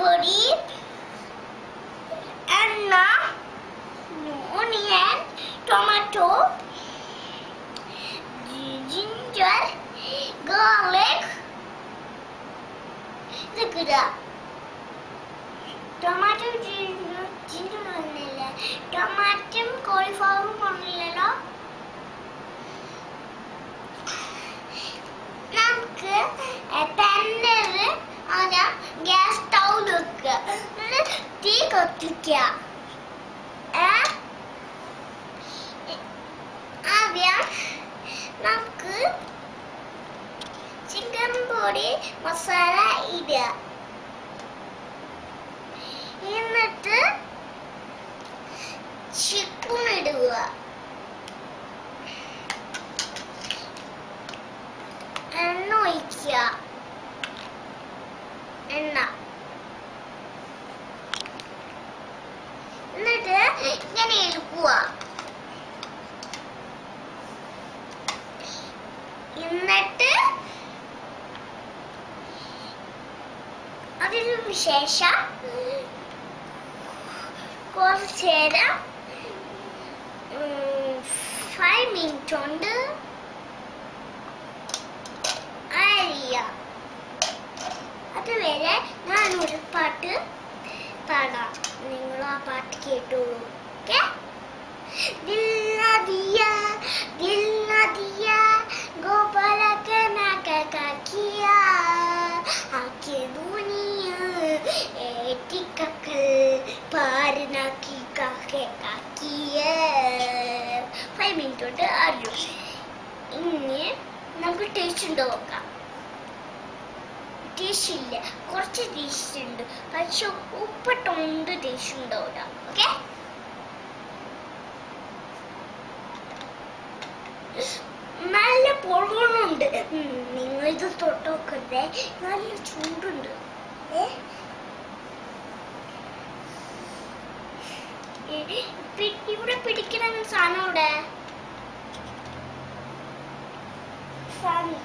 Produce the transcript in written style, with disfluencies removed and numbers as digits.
പൊടി, എണ്ണ, onion, tomato, ginger, garlic. ഇതൊക്കെ ഇടുക. ടൊമാറ്റോ ജിഞ്ചർ ഒന്നുമില്ല, ടൊമാറ്റോയും കോളിഫ്ലവറും കൊണ്ടില്ലല്ലോ. നമുക്ക് പാനില് ആദ്യം ഗ്യാസ് സ്റ്റൗ വെക്കുക, തീ കത്തിക്കുക. ആദ്യം നമുക്ക് ചിക്കൻ പൊടി മസാല ഇടുക. എന്നിട്ട് ചിക്കൻ ഇടുക. എണ്ണ ഒഴിക്കുക. എണ്ണ എന്നിട്ട് ഇങ്ങനെ എടുക്കുക. എന്നിട്ട് അതിനു ശേഷം കുറച്ച് നേരം 5 മിനിറ്റ് കൊണ്ട് അരിയാം. അതുവരെ ഞാനൊരു പാട്ട് പാടാം, നിങ്ങൾ ആ പാട്ട് കേട്ടോളൂ. ഓക്കെ? ദിൽ നാ ദിയാ गोपाल के ना का किया आके दुनिया एटी ककल पार ना की काके काकिए 5 മിനിറ്റ് കൊണ്ട് അറിയും. ഇനി നമുക്ക് ടേസ്റ്റ് ഉണ്ടോ നോക്കാം. ടേസ്റ്റ് ഇല്ല, കുറച്ച് ടേസ്റ്റ് ഉണ്ട്, പക്ഷെ ഉപ്പിട്ടൊണ്ട് ടേസ്റ്റ് ഉണ്ടാവില്ല. ഓക്കെ? നല്ല പൊള്ളുന്നുണ്ട്. നിങ്ങൾ ഇത് തൊട്ടോക്കട്ടെ, നല്ല ചൂടുണ്ട്. ഇവിടെ പിടിക്കണ സാധനം ഇവിടെ സാധനം